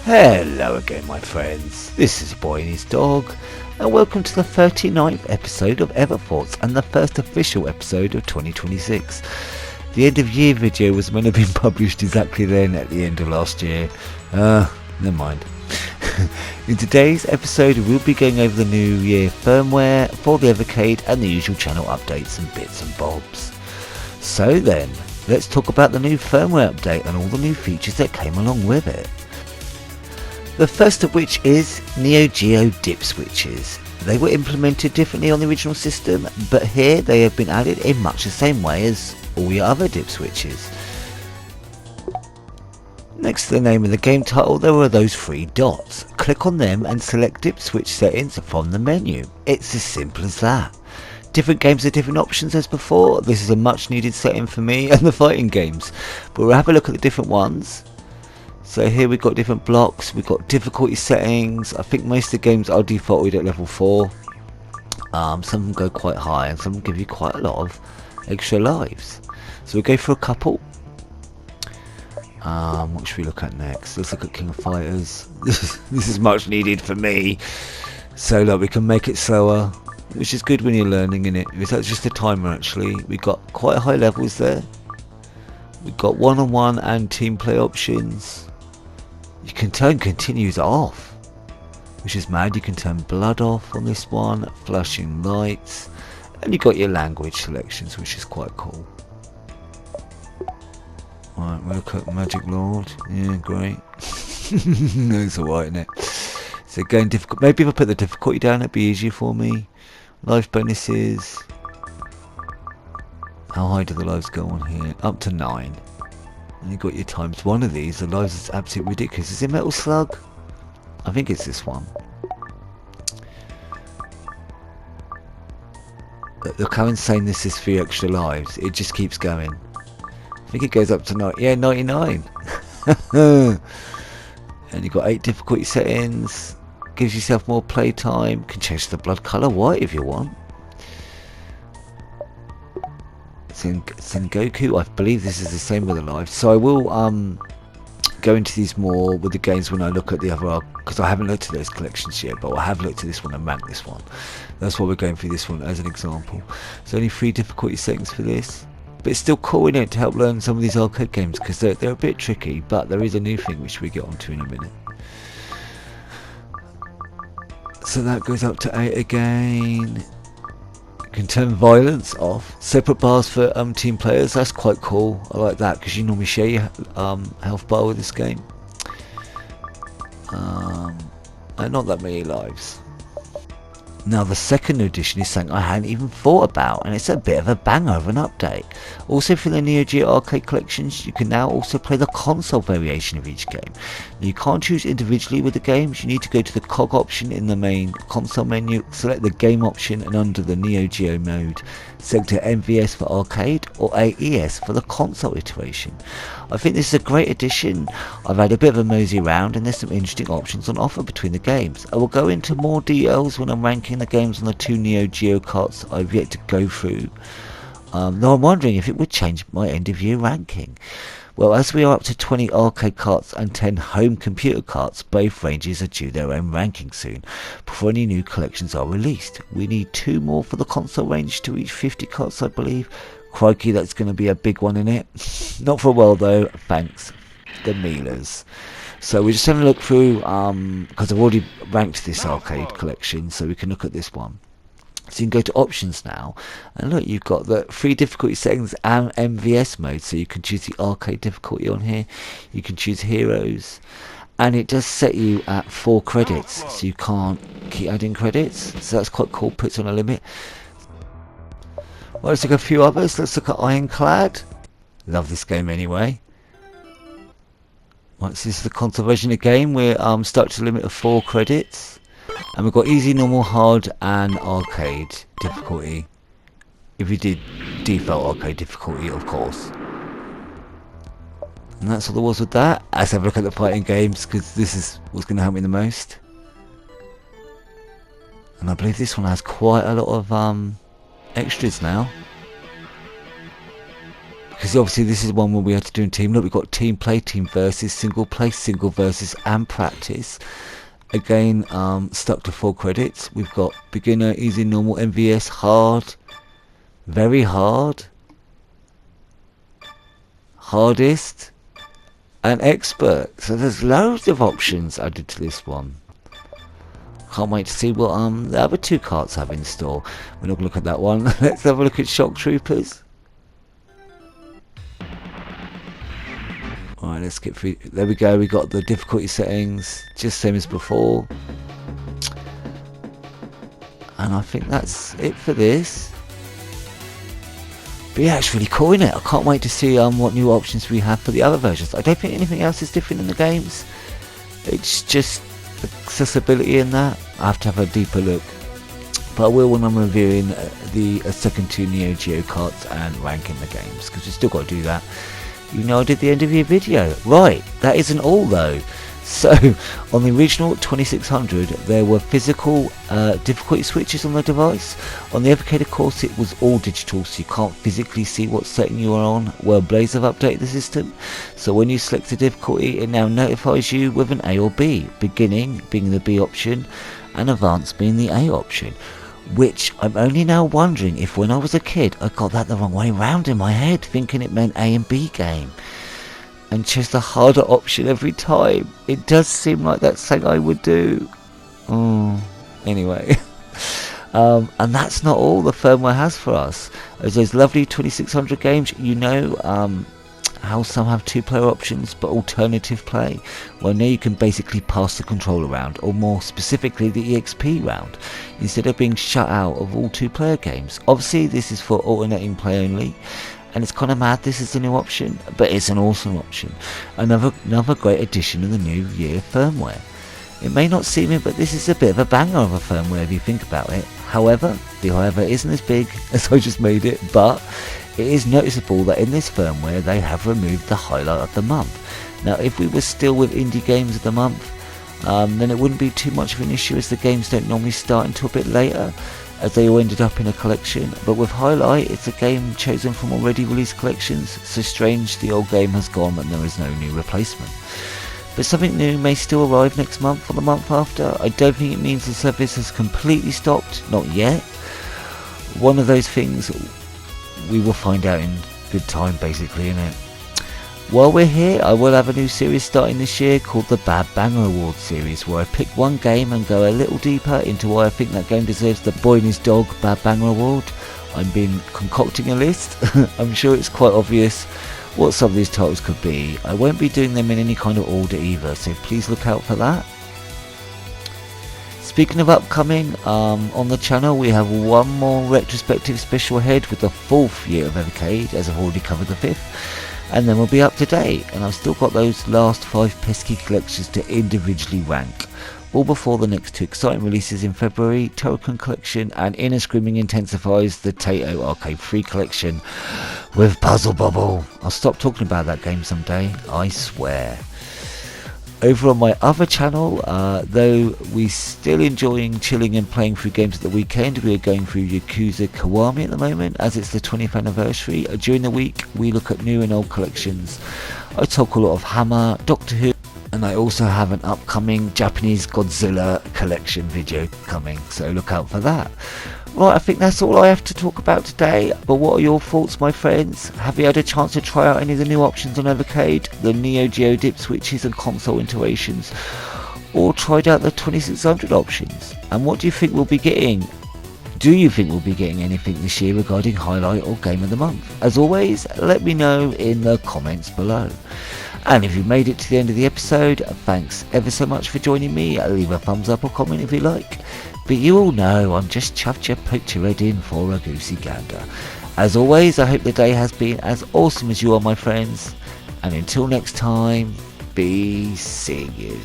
Hello again, my friends. This is your boy and his dog, and welcome to the 39th episode of Everthoughts and the first official episode of 2026. The end of year video was meant to have been published exactly then at the end of last year. Never mind. In today's episode, we'll be going over the new year firmware for the Evercade and the usual channel updates and bits and bobs. So then, let's talk about the new firmware update and all the new features that came along with it. The first of which is Neo Geo dip switches. They were implemented differently on the original system, but here they have been added in much the same way as all your other dip switches. Next to the name of the game title, there are those three dots. Click on them and select dip switch settings from the menu. It's as simple as that. Different games have different options as before. This is a much needed setting for me and the fighting games, but we'll have a look at the different ones. So here we've got different blocks, we've got difficulty settings. I think most of the games are defaulted at level 4. Some of them go quite high and some of them give you quite a lot of extra lives. So we'll go for a couple. What should we look at next? Let's look at King of Fighters. This is much needed for me. So look, we can make it slower, which is good when you're learning in it. That's just a timer actually. We've got quite high levels there. We've got one-on-one and team play options. You can turn continues off, which is mad. You can turn blood off on this one, flashing lights, and you got your language selections, which is quite cool. Right, we'll look at Magic Lord. Yeah, great. No, it's alright, isn't it? So going difficult. Maybe if I put the difficulty down, it'd be easier for me. Life bonuses. How high do the lives go on here? Up to 9. And you got your times one of these. The lives is absolutely ridiculous. Is it Metal Slug? I think it's this one. Look how insane this is for your extra lives. It just keeps going. I think it goes up to 99. And you've got 8 difficulty settings. Gives yourself more playtime. Can change the blood colour white if you want. Sengoku, I believe this is the same with the lives. So I will go into these more with the games when I look at the other, because I haven't looked at those collections yet, but I have looked at this one and ranked this one. That's why we're going through this one as an example. So only 3 difficulty settings for this, but it's still cool in it to help learn some of these arcade games because they're a bit tricky, but there is a new thing which we get onto in a minute. So that goes up to 8 again. Can turn violence off. Separate bars for team players. That's quite cool. I like that because you normally share your health bar with this game. And not that many lives. Now the second edition is something I hadn't even thought about, and it's a bit of a banger of an update. Also for the Neo Geo arcade collections, you can now also play the console variation of each game. Now, you can't choose individually with the games. You need to go to the cog option in the main console menu, select the game option, and under the Neo Geo mode, select MVS for arcade or AES for the console iteration. I think this is a great addition. I've had a bit of a mosey around and there's some interesting options on offer between the games. I will go into more details when I'm ranking the games on the 2 Neo Geo carts I've yet to go through. Though I'm wondering if it would change my end of year ranking. Well, as we are up to 20 arcade carts and 10 home computer carts, both ranges are due their own ranking soon, before any new collections are released. We need 2 more for the console range to reach 50 carts, I believe. Crikey, that's going to be a big one in it. Not for a while though, thanks the Milas. So we're just having a look through, because I've already ranked this arcade collection, so we can look at this one. So you can go to options now, and look, you've got the 3 difficulty settings and MVS mode, so you can choose the arcade difficulty on here, you can choose heroes, and it does set you at 4 credits, so you can't keep adding credits, so that's quite cool, puts on a limit. Well, let's look at a few others. Let's look at Ironclad. Love this game anyway. Right, so this is the console version of the game. We're stuck to a limit of 4 credits. And we've got easy, normal, hard and arcade difficulty. If you did default arcade difficulty, of course. And that's all there was with that. Let's have a look at the fighting games, because this is what's going to help me the most. And I believe this one has quite a lot of extras now. because obviously this is one where we had to do in team. Look, we've got team play, team versus, single play, single versus, and practice. Again, stuck to 4 credits. We've got beginner, easy, normal, MVS, hard, very hard, hardest, and expert. So there's loads of options added to this one. Can't wait to see what the other 2 carts have in store. We're not going to look at that one. Let's have a look at Shock Troopers. Alright, let's get through. There we go. We got the difficulty settings, just same as before. And I think that's it for this. But yeah, it's really cool, isn't it? I can't wait to see what new options we have for the other versions. I don't think anything else is different in the games. It's just accessibility in that. I have to have a deeper look. But I will when I'm reviewing the second 2 Neo Geo carts and ranking the games, because we still got to do that. You know I did the end of your video. Right, that isn't all though. So, on the original 2600, there were physical difficulty switches on the device. On the Evercade, of course, it was all digital, so you can't physically see what setting you are on. Well, Blaze have updated the system, so when you select the difficulty, it now notifies you with an A or B, beginning being the B option, and advanced being the A option. Which I'm only now wondering if when I was a kid, I got that the wrong way round in my head, thinking it meant A and B game, and chose the harder option every time. It does seem like that's something I would do. Anyway. And that's not all the firmware has for us. As those lovely 2600 games, you know how some have 2-player options but alternative play. Well, now you can basically pass the controller around, or more specifically the EXP round, instead of being shut out of all 2-player games. Obviously this is for alternating play only, and it's kind of mad this is a new option, but it's an awesome option. Another great addition of the new year firmware. It may not seem it, but this is a bit of a banger of a firmware if you think about it. However, the however isn't as big as I just made it, but it is noticeable that in this firmware they have removed the highlight of the month. Now if we were still with indie games of the month, then it wouldn't be too much of an issue, as the games don't normally start until a bit later, as they all ended up in a collection. But with highlight, it's a game chosen from already released collections, so strange the old game has gone and there is no new replacement. But something new may still arrive next month or the month after. I don't think it means the service has completely stopped, not yet. One of those things we will find out in good time, basically, innit? While we're here, I will have a new series starting this year called the Bad Banger Award series, where I pick one game and go a little deeper into why I think that game deserves the Boy and His Dog Bad Banger Award. I've been concocting a list. I'm sure it's quite obvious what some of these titles could be. I won't be doing them in any kind of order either, so please look out for that. Speaking of upcoming, on the channel we have one more retrospective special ahead with the 4th year of Evercade, as I've already covered the 5th, and then we'll be up to date, and I've still got those last 5 pesky collections to individually rank, all before the next 2 exciting releases in February, Token Collection and Inner Screaming Intensifies, the Taito Arcade 3 collection with Puzzle Bubble. I'll stop talking about that game someday, I swear. Over on my other channel, though we're still enjoying chilling and playing through games at the weekend, we are going through Yakuza Kiwami at the moment, as it's the 20th anniversary. During the week, we look at new and old collections. I talk a lot of Hammer, Doctor Who, and I also have an upcoming Japanese Godzilla collection video coming, so look out for that. Right, I think that's all I have to talk about today, but what are your thoughts, my friends? Have you had a chance to try out any of the new options on Evercade, the Neo Geo dip switches and console iterations, or tried out the 2600 options? And what do you think we'll be getting? Do you think we'll be getting anything this year regarding highlight or game of the month? As always, let me know in the comments below. And if you made it to the end of the episode, thanks ever so much for joining me. Leave a thumbs up or comment if you like. But you all know I'm just chuffed you poked your head in for a goosey gander. As always, I hope the day has been as awesome as you are, my friends. And until next time, be seeing you.